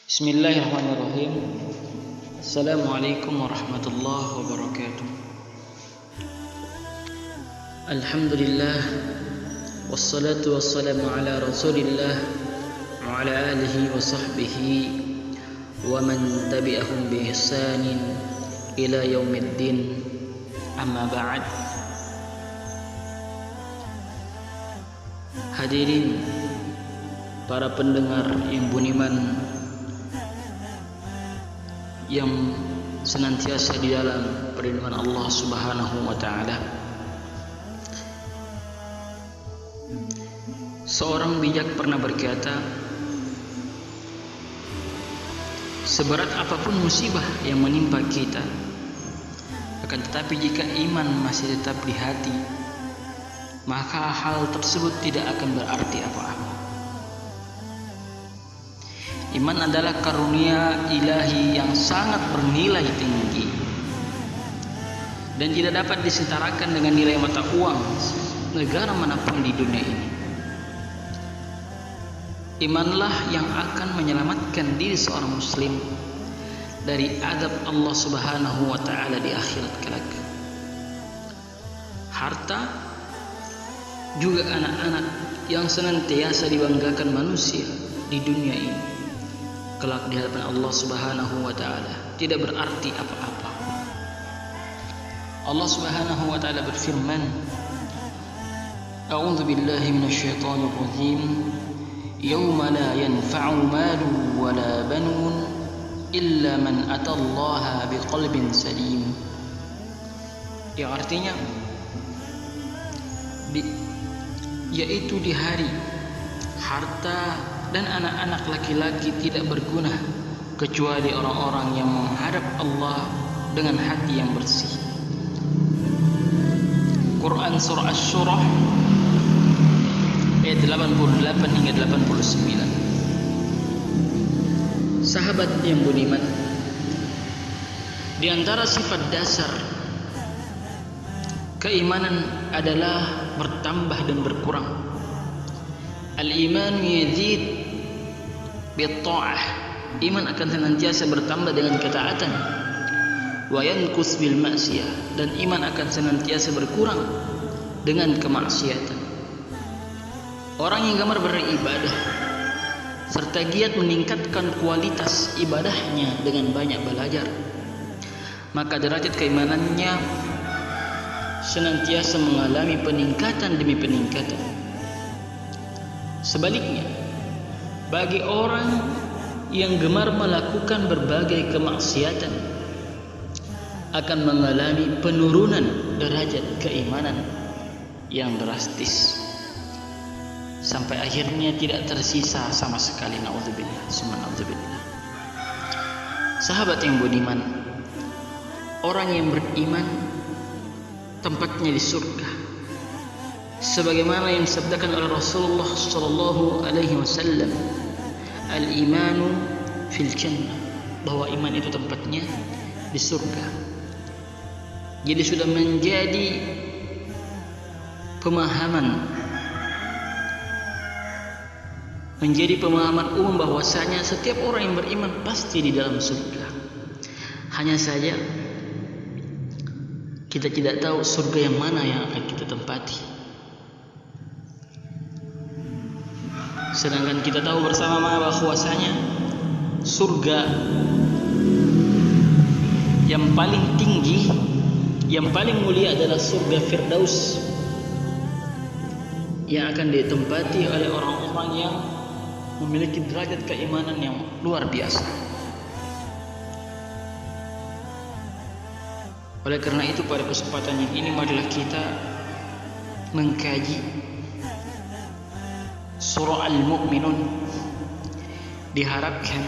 Bismillahirrahmanirrahim. Assalamualaikum warahmatullahi wabarakatuh. Alhamdulillah, wassalatu wassalamu ala rasulillah wa ala alihi wa sahbihi wa man tabi'ahum bi ihsanin ila yaumiddin. Amma ba'd. Hadirin para pendengar yang budiman, yang senantiasa di dalam perlindungan Allah Subhanahu wa taala. Seorang bijak pernah berkata, seberat apapun musibah yang menimpa kita, akan tetapi jika iman masih tetap di hati, maka hal tersebut tidak akan berarti apa-apa. Iman adalah karunia ilahi yang sangat bernilai tinggi dan tidak dapat disetarakan dengan nilai mata uang negara manapun di dunia ini. Imanlah yang akan menyelamatkan diri seorang muslim dari azab Allah Subhanahu wa taala di akhirat kelak. Harta juga anak-anak yang senantiasa dibanggakan manusia di dunia ini, kelak di hadapan Allah Subhanahu wa taala tidak berarti apa-apa. Allah Subhanahu wa taala berfirman, A'udzu billahi minasyaitonir rajim. Yauma la yanfa'u malun wa la banun illa man atallaha biqalbin salim. Yang artinya yaitu di hari harta dan anak-anak laki-laki tidak berguna kecuali orang-orang yang menghadap Allah dengan hati yang bersih. Quran surah Asy-Syura ayat 88 hingga 89. Sahabat yang budiman, di antara sifat dasar keimanan adalah bertambah dan berkurang. Al-iman yazid bi-tha'ah. Iman akan senantiasa bertambah dengan ketaatan. Wa yanqus bil ma'siyah. Dan iman akan senantiasa berkurang dengan kemaksiatan. Orang yang gemar beribadah serta giat meningkatkan kualitas ibadahnya dengan banyak belajar, maka derajat keimanannya senantiasa mengalami peningkatan demi peningkatan. Sebaliknya, bagi orang yang gemar melakukan berbagai kemaksiatan akan mengalami penurunan derajat keimanan yang drastis sampai akhirnya tidak tersisa sama sekali. Na'udzubillah, summa na'udzubillah. Sahabat yang budiman, orang yang beriman tempatnya di surga, sebagaimana yang disabdakan oleh Rasulullah sallallahu alaihi wasallam, al-imanu fil jannah, bahwa iman itu tempatnya di surga. Jadi sudah menjadi pemahaman umum bahwasanya setiap orang yang beriman pasti di dalam surga. Hanya saja kita tidak tahu surga yang mana yang akan kita tempati. Sedangkan kita tahu bersama bahwasanya surga yang paling tinggi, yang paling mulia adalah surga Firdaus, yang akan ditempati oleh orang-orang yang memiliki derajat keimanan yang luar biasa. Oleh karena itu, pada kesempatan yang ini marilah kita mengkaji surah Al-Mu'minun. Diharapkan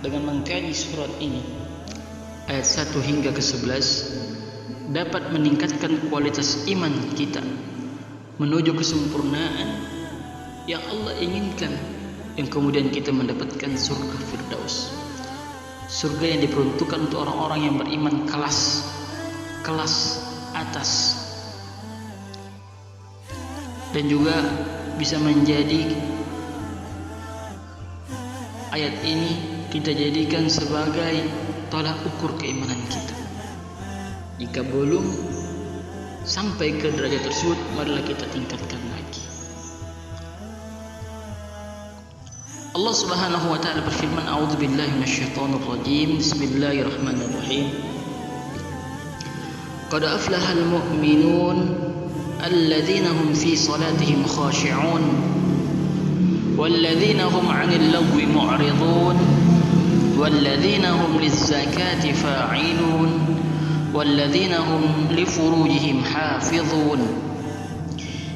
dengan mengkaji surat ini ayat 1 hingga ke 11 dapat meningkatkan kualitas iman kita menuju kesempurnaan yang Allah inginkan, yang kemudian kita mendapatkan surga Firdaus, surga yang diperuntukkan untuk orang-orang yang beriman kelas atas, dan juga bisa menjadi ayat ini kita jadikan sebagai tolak ukur keimanan kita. Jika belum sampai ke derajat tersebut, marilah kita tingkatkan lagi. Allah Subhanahu wa taala berfirman, "A'udzubillahi minasyaitonir rajim. Bismillahirrahmanirrahim. Qad aflahal mu'minun alladzina hum fi salatihim khashi'un walladzina hum 'anil lagwi mu'ridun walladzina hum lizzakati fa'ilun walladzina hum lifurujihim hafizun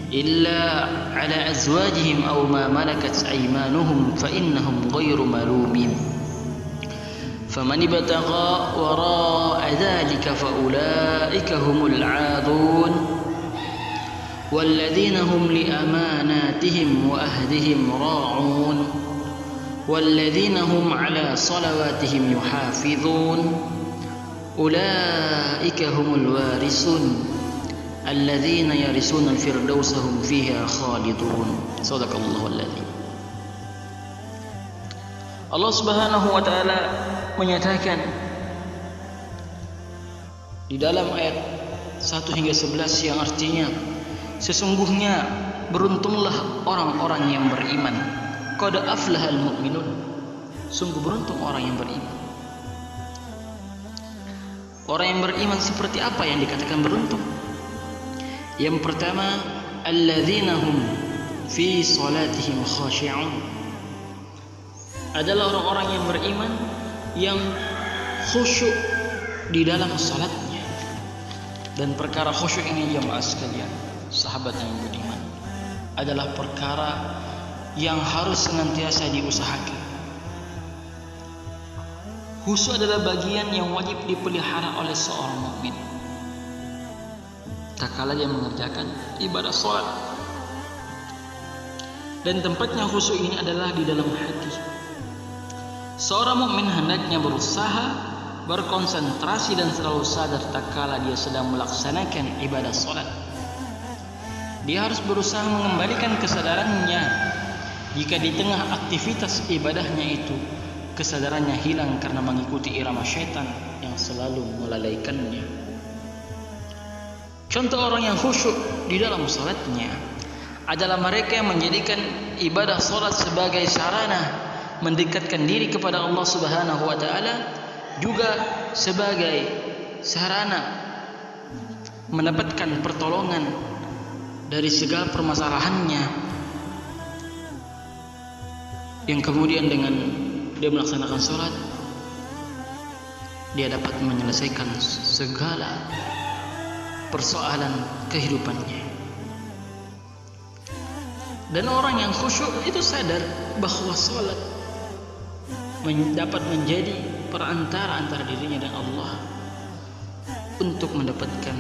illa 'ala azwajihim aw ma malakat aymanuhum fa innahum ghairu malumin faman ibtagha wara'a dhalika fa ulaika humul 'adun walladzina hum li amanatihim wa ahdihim ra'un walladzina hum 'ala salawatihim yuhafizun ulaika humul warisun alladzina yarisuna al-firdausa hum fiha khalidun." Shadaqallahul adzim. Allah Subhanahu wa taala menyatakan di dalam ayat 1 hingga 11 yang artinya, sesungguhnya beruntunglah orang-orang yang beriman. Qad aflahal mu'minun. Sungguh beruntung orang yang beriman. Orang yang beriman seperti apa yang dikatakan beruntung? Yang pertama, alladzina hum fi salatihim khashi'un. Adalah orang-orang yang beriman yang khusyuk di dalam salatnya. Dan perkara khusyuk ini jamaah sekalian, sahabat yang beriman, adalah perkara yang harus senantiasa diusahakan. Khusyuk adalah bagian yang wajib dipelihara oleh seorang mukmin tatkala dia mengerjakan ibadah salat. Dan tempatnya khusyuk ini adalah di dalam hati. Seorang mukmin hendaknya berusaha berkonsentrasi dan selalu sadar tatkala dia sedang melaksanakan ibadah salat. Dia harus berusaha mengembalikan kesadarannya jika di tengah aktivitas ibadahnya itu kesadarannya hilang karena mengikuti irama syaitan yang selalu melalaikannya. Contoh orang yang khusyuk di dalam salatnya adalah mereka yang menjadikan ibadah salat sebagai sarana mendekatkan diri kepada Allah Subhanahu wa taala, juga sebagai sarana mendapatkan pertolongan dari segala permasalahannya, yang kemudian dengan dia melaksanakan salat dia dapat menyelesaikan segala persoalan kehidupannya. Dan orang yang khusyuk itu sadar bahwa salat dapat menjadi perantara antara dirinya dan Allah untuk mendapatkan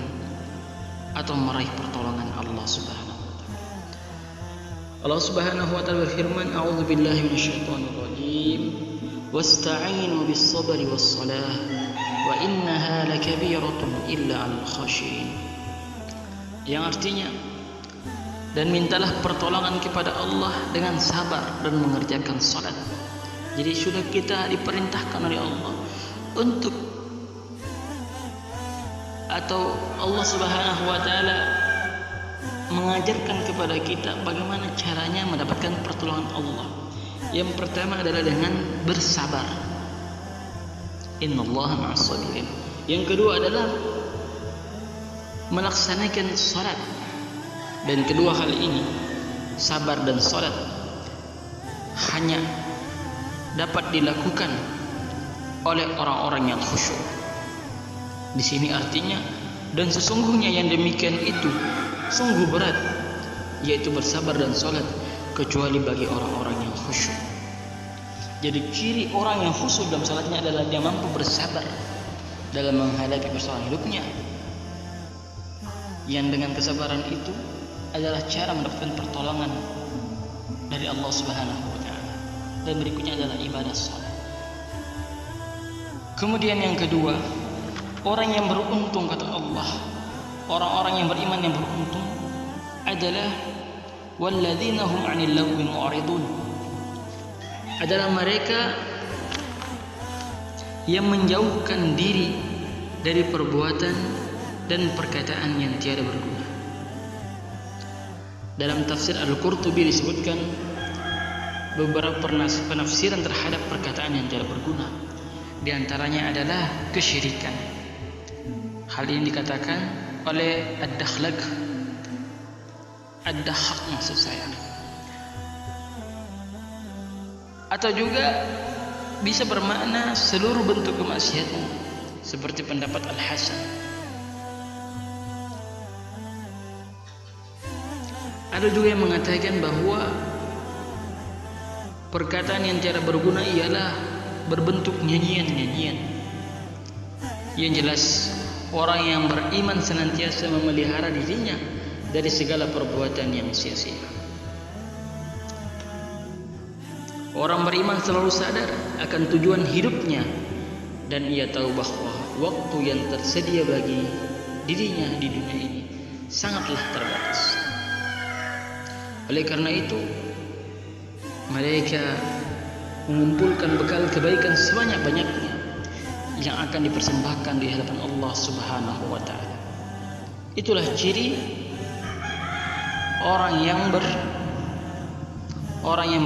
atau meraih pertolongan Allah Subhanahu wa taala. Allah Subhanahu wa taala berfirman, "A'udzubillahi minasyaitonir rajim. Wasta'inu bis-sabri was-salah wa innaha lakabiratun illa 'alal khashiyin." Yang artinya, dan mintalah pertolongan kepada Allah dengan sabar dan mengerjakan salat. Jadi sudah kita diperintahkan oleh Allah untuk, atau Allah Subhanahu wa taala mengajarkan kepada kita bagaimana caranya mendapatkan pertolongan Allah. Yang pertama adalah dengan bersabar. Innallaha ma'as sabirin. Yang kedua adalah melaksanakan salat. Dan kedua hal ini, sabar dan salat, hanya dapat dilakukan oleh orang-orang yang khusyuk. Di sini artinya, dan sesungguhnya yang demikian itu sungguh berat, yaitu bersabar dan salat, kecuali bagi orang-orang yang khusyuk. Jadi ciri orang yang khusyuk dalam salatnya adalah dia mampu bersabar dalam menghadapi persoalan hidupnya. Yang dengan kesabaran itu adalah cara mendapatkan pertolongan dari Allah Subhanahu wa taala. Dan berikutnya adalah ibadah salat. Kemudian yang kedua, orang yang beruntung kata Allah, orang-orang yang beriman yang beruntung adalah walladzina hum 'anil lagwi mu'ridun. Adalah mereka yang menjauhkan diri dari perbuatan dan perkataan yang tiada berguna. Dalam tafsir Al-Qurtubi disebutkan beberapa penafsiran terhadap perkataan yang tiada berguna. Di antaranya adalah kesyirikan. Hal ini dikatakan oleh Ad-Dakhlaq, Ad-Dahhak maksud saya. Atau juga bisa bermakna seluruh bentuk kemaksiatan, seperti pendapat Al-Hasan. Ada juga yang mengatakan bahwa perkataan yang tiada berguna ialah berbentuk nyanyian-nyanyian. Yang jelas, orang yang beriman senantiasa memelihara dirinya dari segala perbuatan yang sia-sia. Orang beriman selalu sadar akan tujuan hidupnya, dan ia tahu bahwa waktu yang tersedia bagi dirinya di dunia ini sangatlah terbatas. Oleh karena itu, mereka mengumpulkan bekal kebaikan sebanyak-banyaknya yang akan dipersembahkan di hadapan Allah Subhanahu wa taala. Itulah ciri orang yang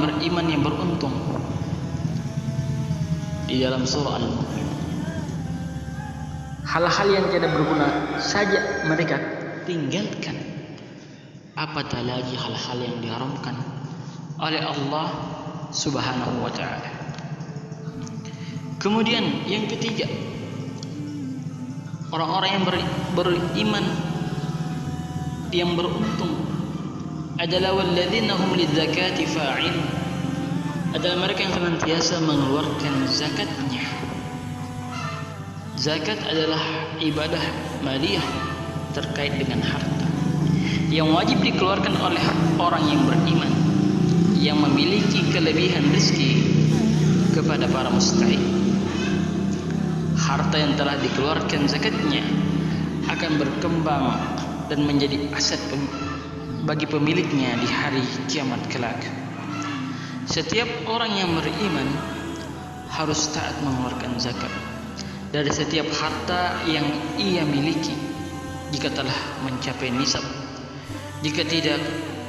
beriman yang beruntung di dalam surah Al-Mu'min. Hal-hal yang tidak berguna saja mereka tinggalkan, apatah lagi hal-hal yang diharamkan oleh Allah Subhanahu wa taala. Kemudian yang ketiga, orang-orang yang beriman yang beruntung adalah walladzina hum lidzakati fa'ilun, adalah mereka yang senantiasa mengeluarkan zakatnya. Zakat adalah ibadah maliyah terkait dengan harta yang wajib dikeluarkan oleh orang yang beriman, yang memiliki kelebihan rezeki kepada para mustahik. Harta yang telah dikeluarkan zakatnya akan berkembang dan menjadi aset bagi pemiliknya di hari kiamat kelak. Setiap orang yang beriman harus taat mengeluarkan zakat dari setiap harta yang ia miliki jika telah mencapai nisab. Jika tidak,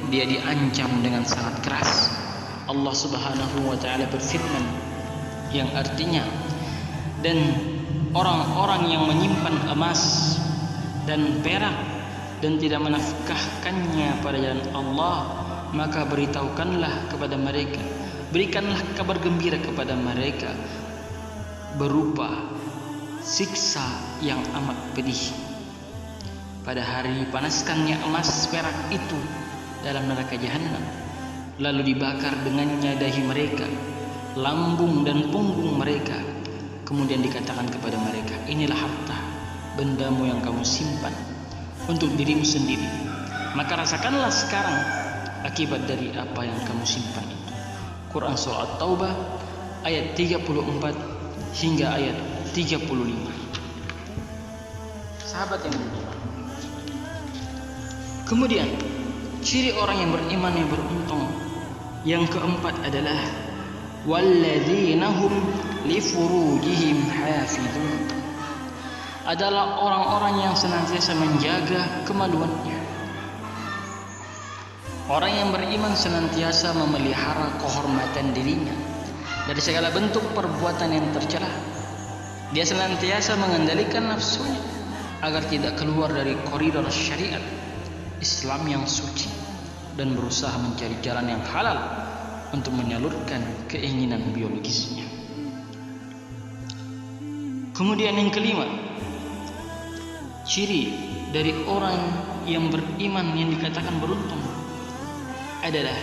dia diancam dengan sangat keras. Allah Subhanahu wa taala berfirman yang artinya, dan orang-orang yang menyimpan emas dan perak dan tidak menafkahkannya pada jalan Allah, maka beritahukanlah kepada mereka, berikanlah kabar gembira kepada mereka berupa siksa yang amat pedih. Pada hari panaskannya emas perak itu dalam neraka jahanam, lalu dibakar dengannya dahi mereka, lambung dan punggung mereka. Kemudian dikatakan kepada mereka, inilah harta bendamu yang kamu simpan untuk dirimu sendiri, maka rasakanlah sekarang akibat dari apa yang kamu simpan itu. Quran Surah At-Taubah ayat 34 hingga ayat 35. Sahabat yang beriman. Kemudian ciri orang yang beriman yang beruntung yang keempat adalah walladzina hum li furujihim hafizun, adalah orang-orang yang senantiasa menjaga kemaluannya. Orang yang beriman senantiasa memelihara kehormatan dirinya dari segala bentuk perbuatan yang tercela. Dia senantiasa mengendalikan nafsunya agar tidak keluar dari koridor syariat Islam yang suci dan berusaha mencari jalan yang halal untuk menyalurkan keinginan biologisnya. Kemudian yang kelima, ciri dari orang yang beriman yang dikatakan beruntung adalah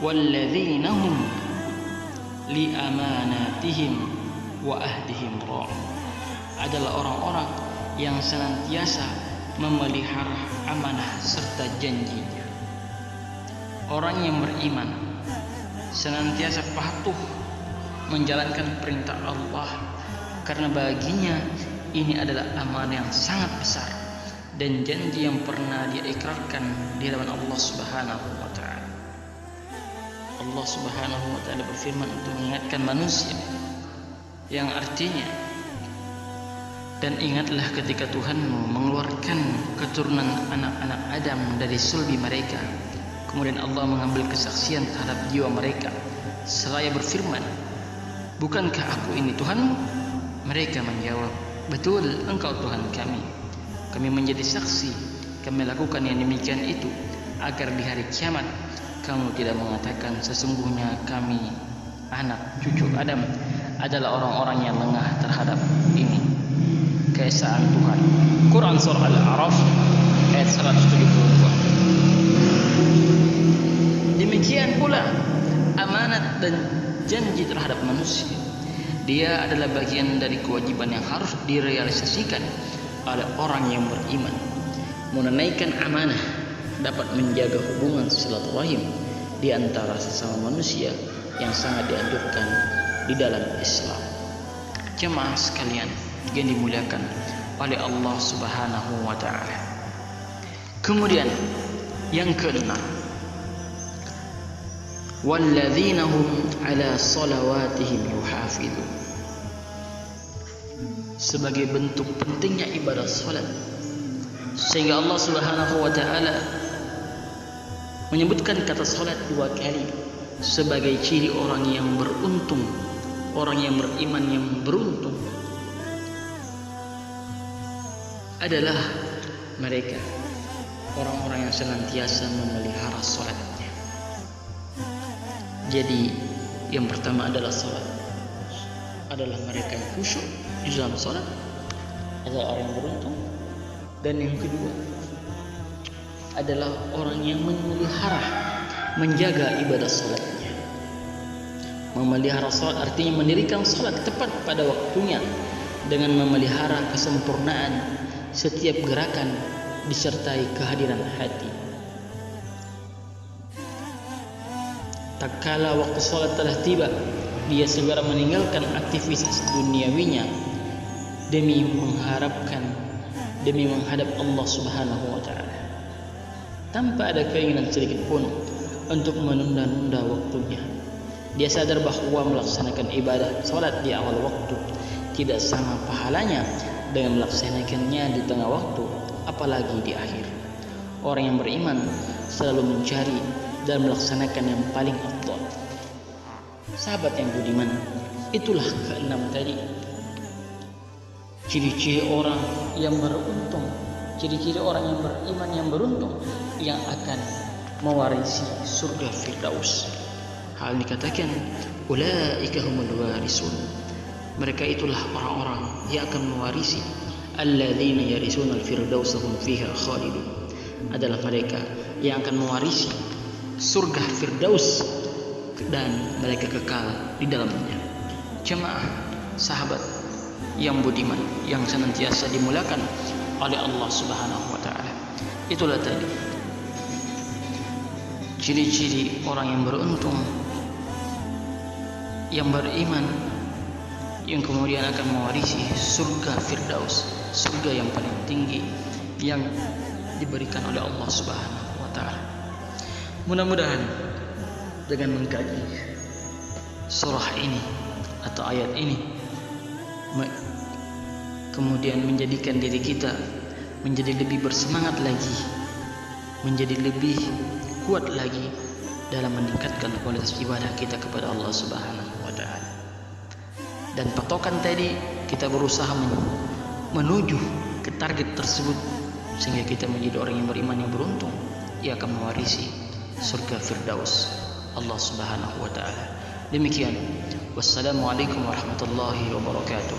walladzina hum li amanatihim wa ahdihim ra'un, adalah orang-orang yang senantiasa memelihara amanah serta janjinya. Orang yang beriman senantiasa patuh menjalankan perintah Allah, karena baginya ini adalah amanah yang sangat besar dan janji yang pernah dia ikrarkan di hadapan Allah Subhanahu wa taala. Allah Subhanahu wa taala berfirman untuk mengingatkan manusia yang artinya, dan ingatlah ketika Tuhanmu mengeluarkan keturunan anak-anak Adam dari sulbi mereka, kemudian Allah mengambil kesaksian terhadap jiwa mereka seraya berfirman, bukankah aku ini Tuhanmu? Mereka menjawab, betul, engkau Tuhan kami. Kami menjadi saksi, kami lakukan yang demikian itu agar di hari kiamat kamu tidak mengatakan sesungguhnya kami anak cucu Adam adalah orang-orang yang lengah terhadap ini. Keesaan Tuhan. Quran surah Al-A'raf ayat 172. Demikian pula amanat dan janji terhadap manusia. Dia adalah bagian dari kewajiban yang harus direalisasikan oleh orang yang beriman. Menunaikan amanah dapat menjaga hubungan silaturahim di antara sesama manusia yang sangat dianjurkan di dalam Islam. Jemaah sekalian yang dimuliakan oleh Allah Subhanahu wa taala. Kemudian yang keenam, walladzina hum ala salawatihim yuhafizun. Sebagai bentuk pentingnya ibadah salat, sehingga Allah Subhanahu wa taala menyebutkan kata salat 2 kali sebagai ciri orang yang beruntung, orang yang beriman yang beruntung adalah mereka orang-orang yang senantiasa memelihara salatnya. Jadi yang pertama adalah salat, adalah mereka yang khusyuk di dalam salat, adalah orang yang beruntung. Dan yang kedua adalah orang yang memelihara, menjaga ibadah salatnya. Memelihara salat artinya mendirikan salat tepat pada waktunya dengan memelihara kesempurnaan setiap gerakan disertai kehadiran hati. Tak kala waktu salat telah tiba, dia segera meninggalkan aktivitas duniawinya demi menghadap Allah Subhanahu wa taala, tanpa ada keinginan sedikit pun untuk menunda-nunda waktunya. Dia sadar bahwa melaksanakan ibadah salat di awal waktu tidak sama pahalanya dengan melaksanakannya di tengah waktu, apalagi di akhir. Orang yang beriman selalu mencari dan melaksanakan yang paling afdal. Sahabat yang budiman, itulah keenam tadi ciri-ciri orang yang beruntung, ciri-ciri orang yang beriman yang beruntung, yang akan mewarisi surga Firdaus. Hal dikatakan ulaika humul warisun, mereka itulah orang-orang yang akan mewarisi, alladzina yarisuna al-firdaus hum fiha khalidun, adalah mereka yang akan mewarisi surga Firdaus dan mereka kekal di dalamnya. Jemaah sahabat yang budiman yang senantiasa dimuliakan oleh Allah Subhanahu wa taala, itulah tadi ciri-ciri orang yang beruntung, yang beriman, yang kemudian akan mewarisi surga Firdaus, surga yang paling tinggi yang diberikan oleh Allah Subhanahu wa taala. Mudah-mudahan dengan mengkaji surah ini atau ayat ini kemudian menjadikan diri kita menjadi lebih bersemangat lagi, menjadi lebih kuat lagi dalam meningkatkan kualitas ibadah kita kepada Allah Subhanahu wa taala. Dan patokan tadi kita berusaha menuju ke target tersebut sehingga kita menjadi orang yang beriman yang beruntung, ia akan mewarisi surga Firdaus Allah Subhanahu wa taala. Demikian, wassalamualaikum warahmatullahi wabarakatuh.